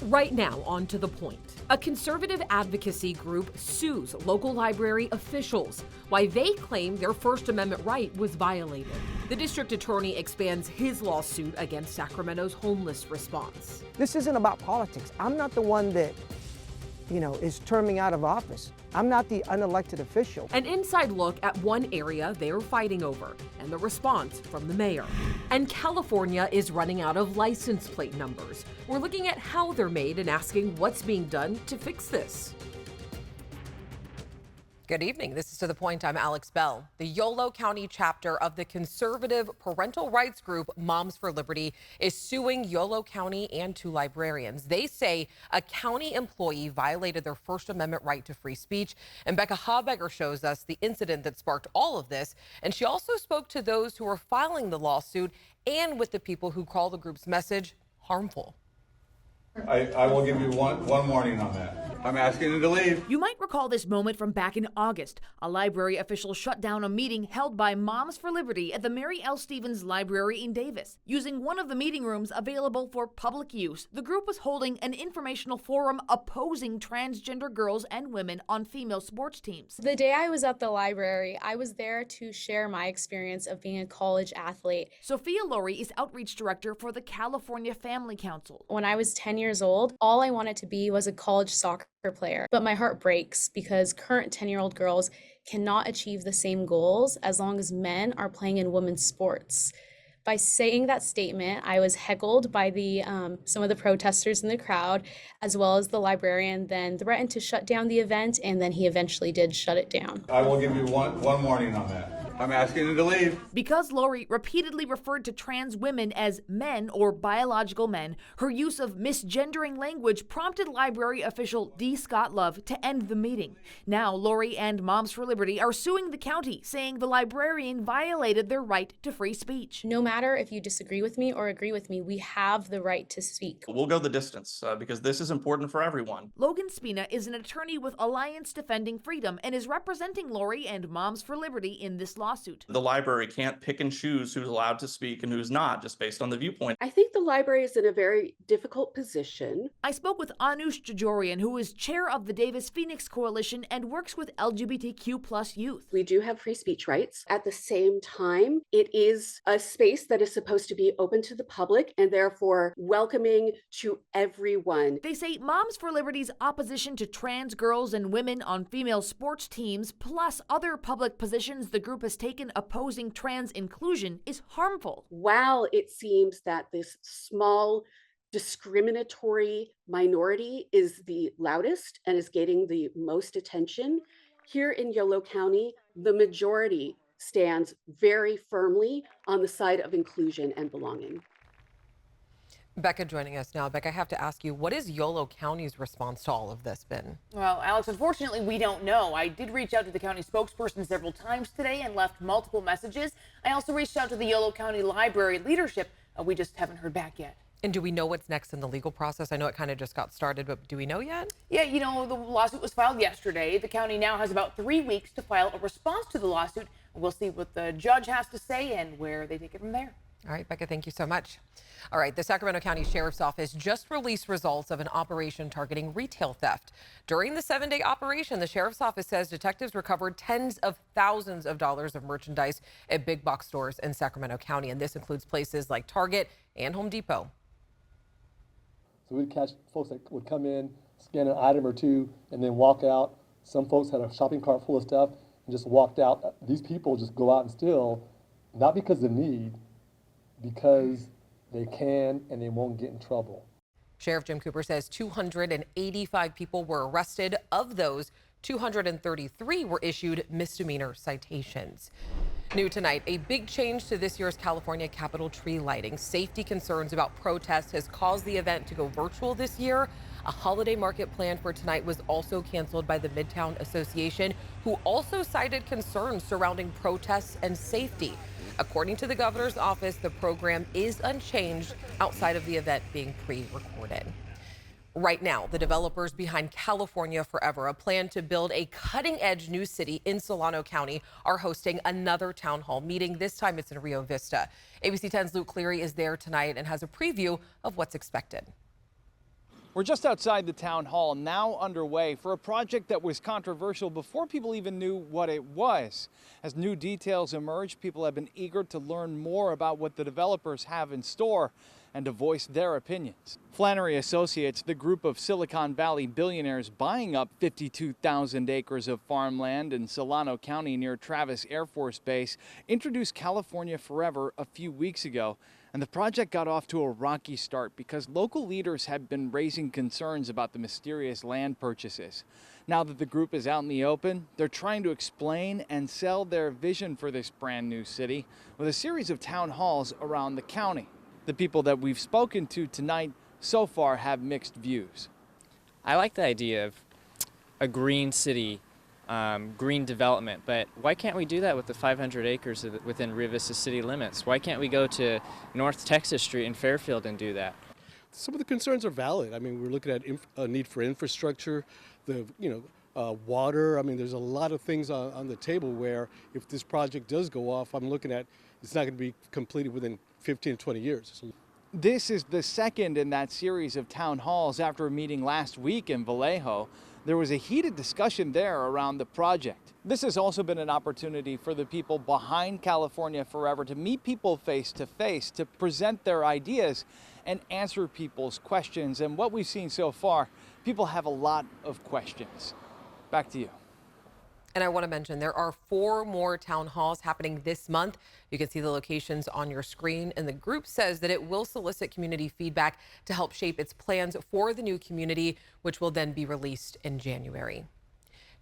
Right now, on to the point. A conservative advocacy group sues local library officials why they claim their First Amendment right was violated. The district attorney expands his lawsuit against Sacramento's homeless response. This isn't about politics. I'm not the one that, is terming out of office. I'm not the unelected official. An inside look at one area they're fighting over and the response from the mayor. And California is running out of license plate numbers. We're looking at how they're made and asking what's being done to fix this. Good evening. This is To the Point. I'm Alex Bell. The Yolo County chapter of the conservative parental rights group Moms for Liberty is suing Yolo County and two librarians. They say a county employee violated their First Amendment right to free speech. And Becca Habegger shows us the incident that sparked all of this. And she also spoke to those who are filing the lawsuit and with the people who call the group's message harmful. I will give you one warning on that. I'm asking you to leave. You might recall this moment from back in August. A library official shut down a meeting held by Moms for Liberty at the Mary L. Stevens Library in Davis. Using one of the meeting rooms available for public use, the group was holding an informational forum opposing transgender girls and women on female sports teams. The day I was at the library, I was there to share my experience of being a college athlete. Sophia Laurie is outreach director for the California Family Council. When I was 10 years old, all I wanted to be was a college soccer player. But my heart breaks because current 10-year-old girls cannot achieve the same goals as long as men are playing in women's sports. By saying that statement, I was heckled by some of the protesters in the crowd, as well as the librarian then threatened to shut down the event, and then he eventually did shut it down. I will give you one warning on that. I'm asking you to leave. Because Laurie repeatedly referred to trans women as men or biological men, her use of misgendering language prompted library official D. Scott Love to end the meeting. Now, Laurie and Moms for Liberty are suing the county, saying the librarian violated their right to free speech. No matter if you disagree with me or agree with me, we have the right to speak. We'll go the distance because this is important for everyone. Logan Spina is an attorney with Alliance Defending Freedom and is representing Laurie and Moms for Liberty in this lawsuit. The library can't pick and choose who's allowed to speak and who's not, just based on the viewpoint. I think the library is in a very difficult position. I spoke with Anush Jajorian, who is chair of the Davis Phoenix Coalition and works with LGBTQ+ youth. We do have free speech rights. At the same time, it is a space that is supposed to be open to the public and therefore welcoming to everyone. They say Moms for Liberty's opposition to trans girls and women on female sports teams, plus other public positions the group has taken opposing trans inclusion, is harmful. While it seems that this small discriminatory minority is the loudest and is getting the most attention, here in Yolo County, the majority stands very firmly on the side of inclusion and belonging. Becca joining us now. Becca, I have to ask you, what is Yolo County's response to all of this been? Well, Alex, unfortunately, we don't know. I did reach out to the county spokesperson several times today and left multiple messages. I also reached out to the Yolo County Library leadership. We just haven't heard back yet. And do we know what's next in the legal process? I know it kind of just got started, but do we know yet? Yeah, the lawsuit was filed yesterday. The county now has about 3 weeks to file a response to the lawsuit. We'll see what the judge has to say and where they take it from there. All right, Becca, thank you so much. All right, the Sacramento County Sheriff's Office just released results of an operation targeting retail theft. During the 7-day operation, the Sheriff's Office says detectives recovered tens of thousands of dollars of merchandise at big box stores in Sacramento County, and this includes places like Target and Home Depot. So we'd catch folks that would come in, scan an item or two, and then walk out. Some folks had a shopping cart full of stuff and just walked out. These people just go out and steal, not because of need, because they can and they won't get in trouble. Sheriff Jim Cooper says 285 people were arrested. Of those, 233 were issued misdemeanor citations. New tonight, a big change to this year's California Capitol tree lighting. Safety concerns about protests has caused the event to go virtual this year. A holiday market planned for tonight was also canceled by the Midtown Association, who also cited concerns surrounding protests and safety. According to the governor's office, the program is unchanged outside of the event being pre-recorded. Right now, the developers behind California Forever, a plan to build a cutting-edge new city in Solano County, are hosting another town hall meeting. This time it's in Rio Vista. ABC 10's Luke Cleary is there tonight and has a preview of what's expected. We're just outside the town hall, now underway for a project that was controversial before people even knew what it was. As new details emerge, people have been eager to learn more about what the developers have in store and to voice their opinions. Flannery Associates, the group of Silicon Valley billionaires buying up 52,000 acres of farmland in Solano County near Travis Air Force Base, introduced California Forever a few weeks ago. And the project got off to a rocky start because local leaders had been raising concerns about the mysterious land purchases. Now that the group is out in the open, they're trying to explain and sell their vision for this brand new city with a series of town halls around the county. The people that we've spoken to tonight so far have mixed views. I like the idea of a green city, green development, but why can't we do that with the 500 acres within Rio Vista city limits? Why can't we go to North Texas Street in Fairfield and do that? Some of the concerns are valid. I mean, we're looking at a need for infrastructure, water. I mean, there's a lot of things on the table where if this project does go off, I'm looking at it's not going to be completed within 15 to 20 years. This is the second in that series of town halls after a meeting last week in Vallejo. There was a heated discussion there around the project. This has also been an opportunity for the people behind California Forever to meet people face to face, to present their ideas and answer people's questions. And what we've seen so far, people have a lot of questions. Back to you. And I want to mention there are 4 more town halls happening this month. You can see the locations on your screen. And the group says that it will solicit community feedback to help shape its plans for the new community, which will then be released in January.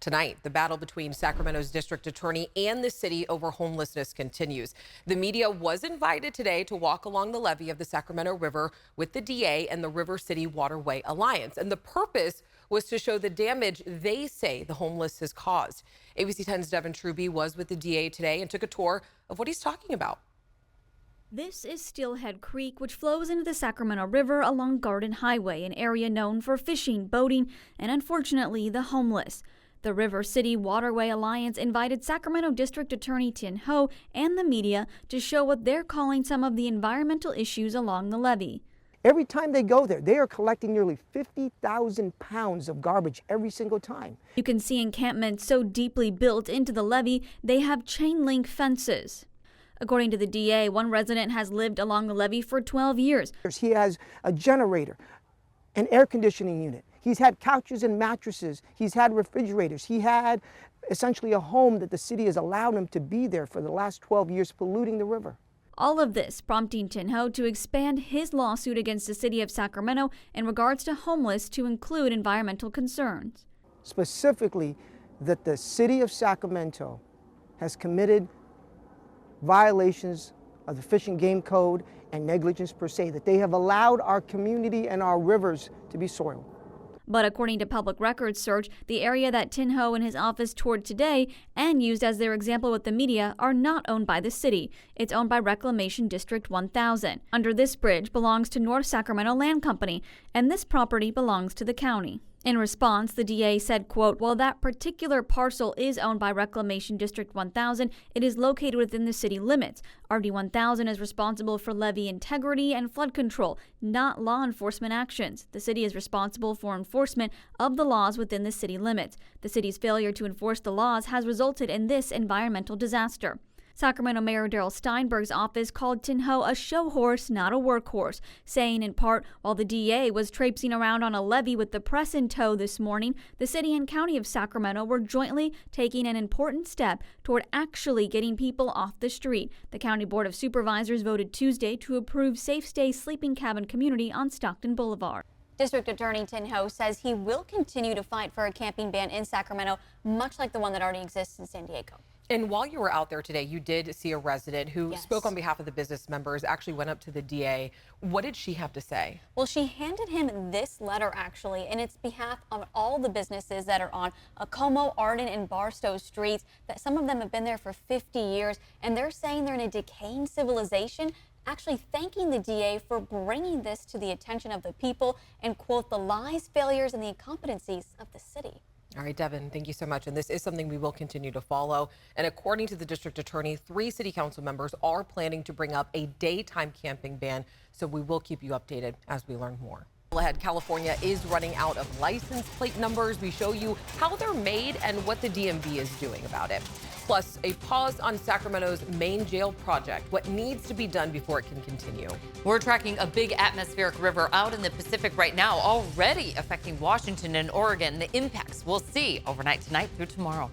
Tonight, the battle between Sacramento's district attorney and the city over homelessness continues. The media was invited today to walk along the levee of the Sacramento River with the DA and the River City Waterway Alliance. And the purpose was to show the damage they say the homeless has caused. ABC 10's Devin Truby was with the DA today and took a tour of what he's talking about. This is Steelhead Creek, which flows into the Sacramento River along Garden Highway, an area known for fishing, boating, and unfortunately, the homeless. The River City Waterway Alliance invited Sacramento District Attorney Tin Ho and the media to show what they're calling some of the environmental issues along the levee. Every time they go there, they are collecting nearly 50,000 pounds of garbage every single time. You can see encampments so deeply built into the levee, they have chain link fences. According to the DA, one resident has lived along the levee for 12 years. He has a generator, an air conditioning unit. He's had couches and mattresses. He's had refrigerators. He had essentially a home that the city has allowed him to be there for the last 12 years, polluting the river. All of this prompting Tin Ho to expand his lawsuit against the city of Sacramento in regards to homeless to include environmental concerns. Specifically, that the city of Sacramento has committed violations of the Fish and Game Code and negligence per se, that they have allowed our community and our rivers to be soiled. But according to Public Records Search, the area that Tin Ho and his office toured today and used as their example with the media are not owned by the city. It's owned by Reclamation District 1000. Under this bridge belongs to North Sacramento Land Company, and this property belongs to the county. In response, the DA said, quote, "While that particular parcel is owned by Reclamation District 1000, it is located within the city limits. RD 1000 is responsible for levee integrity and flood control, not law enforcement actions. The city is responsible for enforcement of the laws within the city limits. The city's failure to enforce the laws has resulted in this environmental disaster." Sacramento Mayor Darrell Steinberg's office called Tin Ho a show horse, not a workhorse, saying in part, while the DA was traipsing around on a levee with the press in tow this morning, the city and county of Sacramento were jointly taking an important step toward actually getting people off the street. The County Board of Supervisors voted Tuesday to approve Safe Stay Sleeping Cabin Community on Stockton Boulevard. District Attorney Tin Ho says he will continue to fight for a camping ban in Sacramento, much like the one that already exists in San Diego. And while you were out there today, you did see a resident who spoke on behalf of the business members, actually went up to the DA. What did she have to say? Well, she handed him this letter, actually, and it's behalf of all the businesses that are on Como, Arden, and Barstow streets, that some of them have been there for 50 years, and they're saying they're in a decaying civilization, actually thanking the DA for bringing this to the attention of the people and, quote, the lies, failures, and the incompetencies of the city. All right, Devin, thank you so much. And this is something we will continue to follow. And according to the district attorney, 3 city council members are planning to bring up a daytime camping ban. So we will keep you updated as we learn more. Well, ahead, California is running out of license plate numbers. We show you how they're made and what the DMV is doing about it. Plus, a pause on Sacramento's main jail project, what needs to be done before it can continue. We're tracking a big atmospheric river out in the Pacific right now, already affecting Washington and Oregon. The impacts we'll see overnight tonight through tomorrow.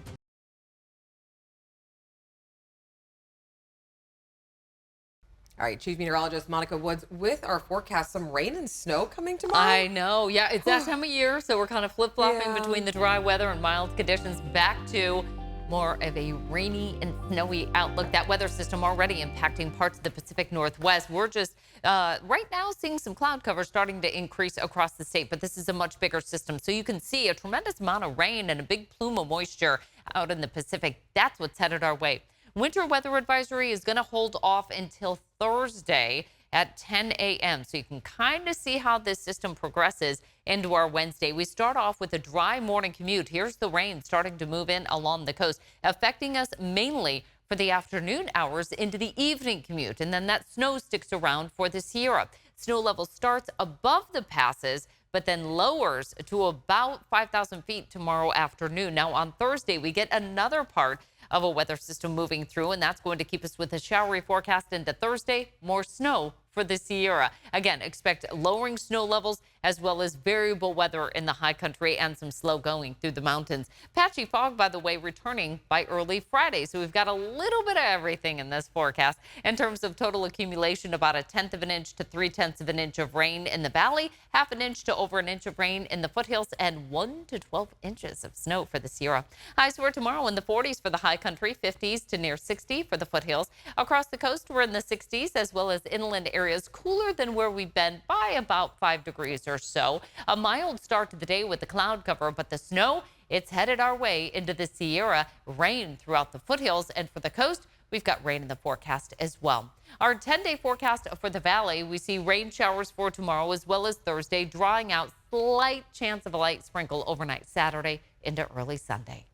All right, Chief Meteorologist Monica Woods with our forecast. Some rain and snow coming tomorrow. I know. Yeah, it's that time of year, so we're kind of flip-flopping between the dry weather and mild conditions back to more of a rainy and snowy outlook. That weather system already impacting parts of the Pacific Northwest. We're just right now seeing some cloud cover starting to increase across the state, but this is a much bigger system. So you can see a tremendous amount of rain and a big plume of moisture out in the Pacific. That's what's headed our way. Winter weather advisory is going to hold off until Thursday at 10 a.m. So you can kind of see how this system progresses into our Wednesday. We start off with a dry morning commute. Here's the rain starting to move in along the coast, affecting us mainly for the afternoon hours into the evening commute. And then that snow sticks around for the Sierra. Snow level starts above the passes, but then lowers to about 5,000 feet tomorrow afternoon. Now on Thursday, we get another part of a weather system moving through, and that's going to keep us with a showery forecast into Thursday. More snow for the Sierra. Again, expect lowering snow levels as well as variable weather in the high country and some slow going through the mountains. Patchy fog, by the way, returning by early Friday. So we've got a little bit of everything in this forecast. In terms of total accumulation, about 1/10 of an inch to 3/10 of an inch of rain in the valley, 1/2 an inch to over an inch of rain in the foothills, and 1 to 12 inches of snow for the Sierra. Highs for tomorrow in the 40s for the high country, 50s to near 60 for the foothills. Across the coast, we're in the 60s as well as inland areas. Cooler than where we've been by about 5 degrees or so. A mild start to the day with the cloud cover, but the snow, it's headed our way into the Sierra. Rain throughout the foothills, and for the coast, we've got rain in the forecast as well. Our 10-day forecast for the valley, we see rain showers for tomorrow as well as Thursday, drying out, slight chance of a light sprinkle overnight Saturday into early Sunday.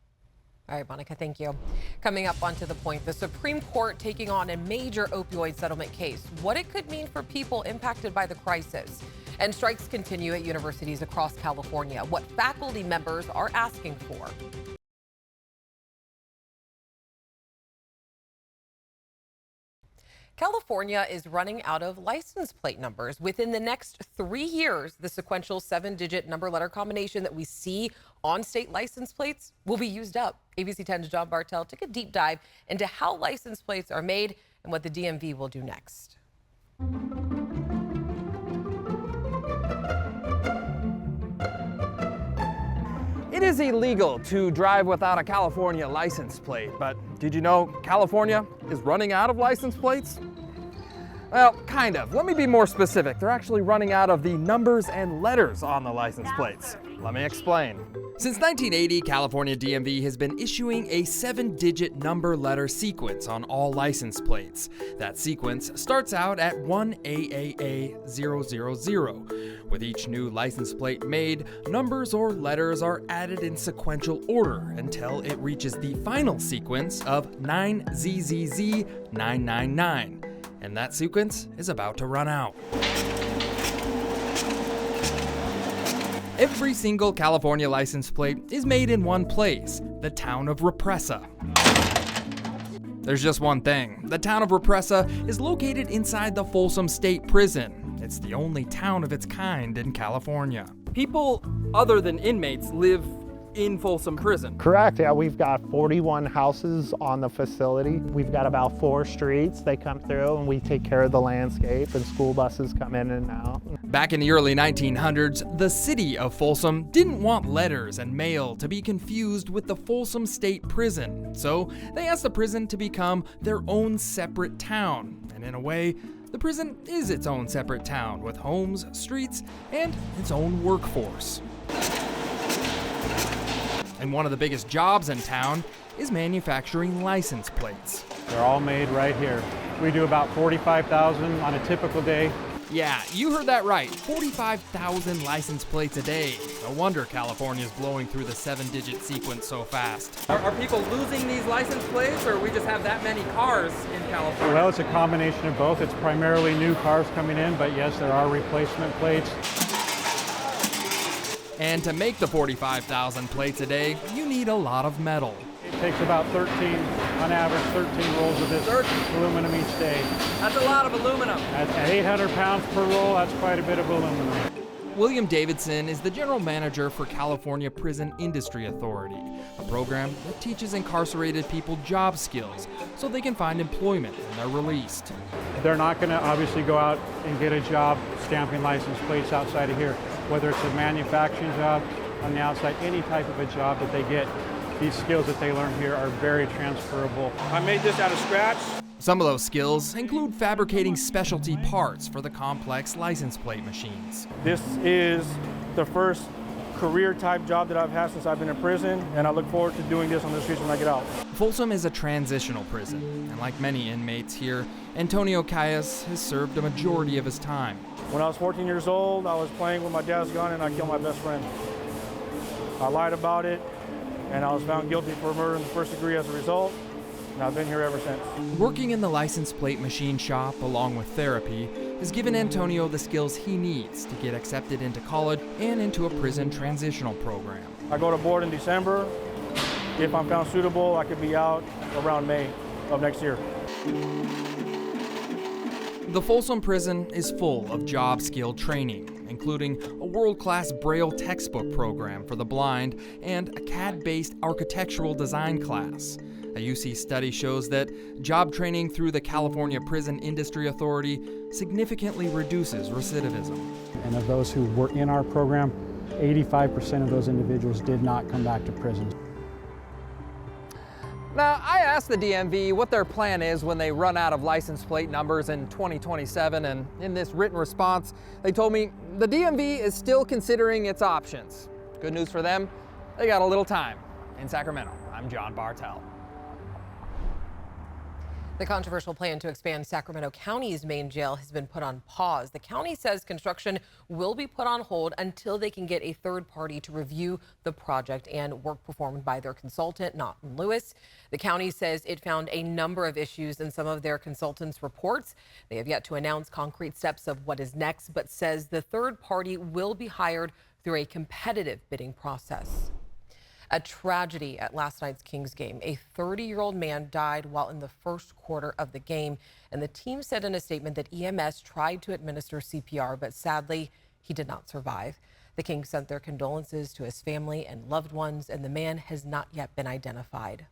All right, Monica, thank you. Coming up onto the point, the Supreme Court taking on a major opioid settlement case, what it could mean for people impacted by the crisis. And strikes continue at universities across California, what faculty members are asking for. California is running out of license plate numbers. Within the next 3 years, the sequential 7-digit number letter combination that we see on state license plates will be used up. ABC 10's John Bartel took a deep dive into how license plates are made and what the DMV will do next. It is illegal to drive without a California license plate, but did you know California is running out of license plates? Well, kind of. Let me be more specific. They're actually running out of the numbers and letters on the license plates. Let me explain. Since 1980, California DMV has been issuing a 7-digit number letter sequence on all license plates. That sequence starts out at 1AAA000. With each new license plate made, numbers or letters are added in sequential order until it reaches the final sequence of 9ZZZ999. And that sequence is about to run out. Every single California license plate is made in one place, the town of Represa. There's just one thing. The town of Represa is located inside the Folsom State Prison. It's the only town of its kind in California. People other than inmates live in Folsom Prison. Correct, yeah, we've got 41 houses on the facility. We've got about 4 streets. They come through and we take care of the landscape, and school buses come in and out. Back in the early 1900s, the city of Folsom didn't want letters and mail to be confused with the Folsom State Prison, so they asked the prison to become their own separate town. And in a way, the prison is its own separate town with homes, streets, and its own workforce. And one of the biggest jobs in town is manufacturing license plates. They're all made right here. We do about 45,000 on a typical day. Yeah, you heard that right. 45,000 license plates a day. No wonder California's blowing through the 7-digit sequence so fast. Are people losing these license plates, or we just have that many cars in California? Well, it's a combination of both. It's primarily new cars coming in, but yes, there are replacement plates. And to make the 45,000 plates a day, you need a lot of metal. It takes about 13, on average, 13 rolls of this aluminum each day. That's a lot of aluminum. At 800 pounds per roll, that's quite a bit of aluminum. William Davidson is the general manager for California Prison Industry Authority, a program that teaches incarcerated people job skills so they can find employment when they're released. They're not going to obviously go out and get a job stamping license plates outside of here. Whether it's a manufacturing job on the outside, any type of a job that they get, these skills that they learn here are very transferable. I made this out of scratch. Some of those skills include fabricating specialty parts for the complex license plate machines. This is the first career type job that I've had since I've been in prison, and I look forward to doing this on the streets when I get out. Folsom is a transitional prison, and like many inmates here, Antonio Calles has served a majority of his time. When I was 14 years old, I was playing with my dad's gun and I killed my best friend. I lied about it, and I was found guilty for murder in the first degree as a result. And I've been here ever since. Working in the license plate machine shop along with therapy has given Antonio the skills he needs to get accepted into college and into a prison transitional program. I go to board in December. If I'm found suitable, I could be out around May of next year. The Folsom Prison is full of job skill training, including a world-class Braille textbook program for the blind and a CAD-based architectural design class. A UC study shows that job training through the California Prison Industry Authority significantly reduces recidivism. And of those who were in our program, 85% of those individuals did not come back to prison. Now, I asked the DMV what their plan is when they run out of license plate numbers in 2027, and in this written response, they told me the DMV is still considering its options. Good news for them, they got a little time. In Sacramento, I'm John Bartel. The controversial plan to expand Sacramento County's main jail has been put on pause. The county says construction will be put on hold until they can get a third party to review the project and work performed by their consultant, Naughton Lewis. The county says it found a number of issues in some of their consultants' reports. They have yet to announce concrete steps of what is next, but says the third party will be hired through a competitive bidding process. A tragedy at last night's Kings game. A 30-year-old man died while in the first quarter of the game, and the team said in a statement that EMS tried to administer CPR, but sadly, he did not survive. The Kings sent their condolences to his family and loved ones, and the man has not yet been identified.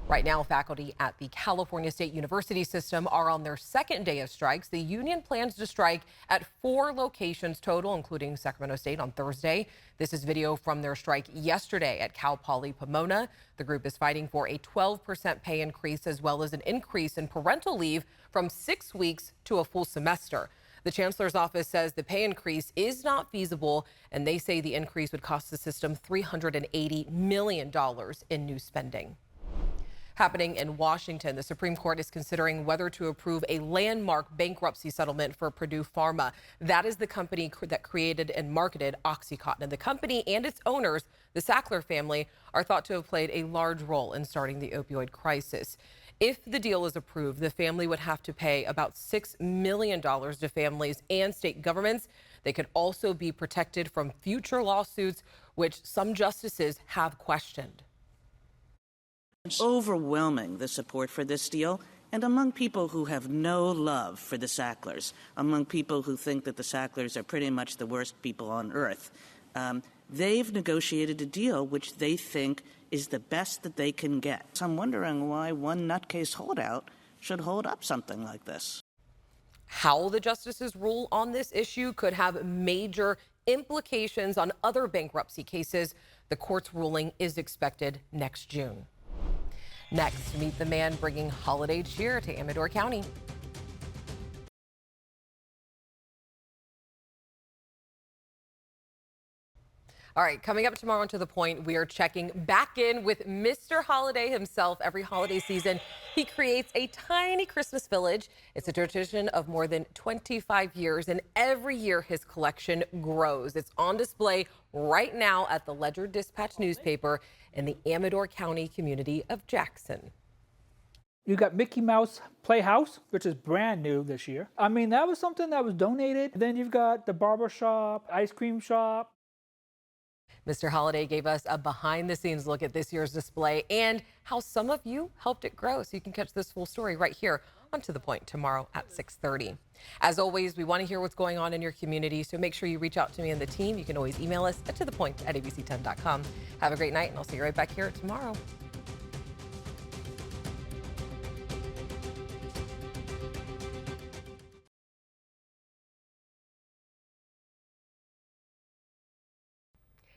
Right now, faculty at the California State University system are on their second day of strikes. The union plans to strike at 4 locations total, including Sacramento State on Thursday. This is video from their strike yesterday at Cal Poly Pomona. The group is fighting for a 12% pay increase as well as an increase in parental leave from 6 weeks to a full semester. The chancellor's office says the pay increase is not feasible, and they say the increase would cost the system $380 million in new spending. Happening in Washington, the Supreme Court is considering whether to approve a landmark bankruptcy settlement for Purdue Pharma. That is the company that created and marketed OxyContin. And the company and its owners, the Sackler family, are thought to have played a large role in starting the opioid crisis. If the deal is approved, the family would have to pay about $6 million to families and state governments. They could also be protected from future lawsuits, which some justices have questioned. It's overwhelming, the support for this deal, and among people who have no love for the Sacklers, among people who think that the Sacklers are pretty much the worst people on earth. They've negotiated a deal which they think is the best that they can get. So I'm wondering why one nutcase holdout should hold up something like this. How the justices rule on this issue could have major implications on other bankruptcy cases. The court's ruling is expected next June. Next, meet the man bringing holiday cheer to Amador County. All right, coming up tomorrow on To The Point, we are checking back in with Mr. Holiday himself. Every holiday season, he creates a tiny Christmas village. It's a tradition of more than 25 years, and every year his collection grows. It's on display right now at the Ledger-Dispatch newspaper in the Amador County community of Jackson. You got Mickey Mouse Playhouse, which is brand new this year. I mean, that was something that was donated. Then you've got the barber shop, ice cream shop. Mr. Holliday gave us a behind-the-scenes look at this year's display and how some of you helped it grow. So you can catch this full story right here on To The Point tomorrow at 6:30. As always, we want to hear what's going on in your community, so make sure you reach out to me and the team. You can always email us at tothepoint@abc10.com. Have a great night, and I'll see you right back here tomorrow.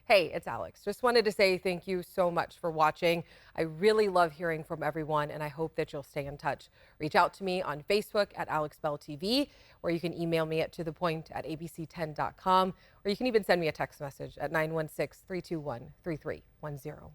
Hey, it's Alex. Just wanted to say thank you so much for watching. I really love hearing from everyone, and I hope that you'll stay in touch. Reach out to me on Facebook at AlexBellTV, or you can email me at tothepoint@abc10.com, or you can even send me a text message at 916-321-3310.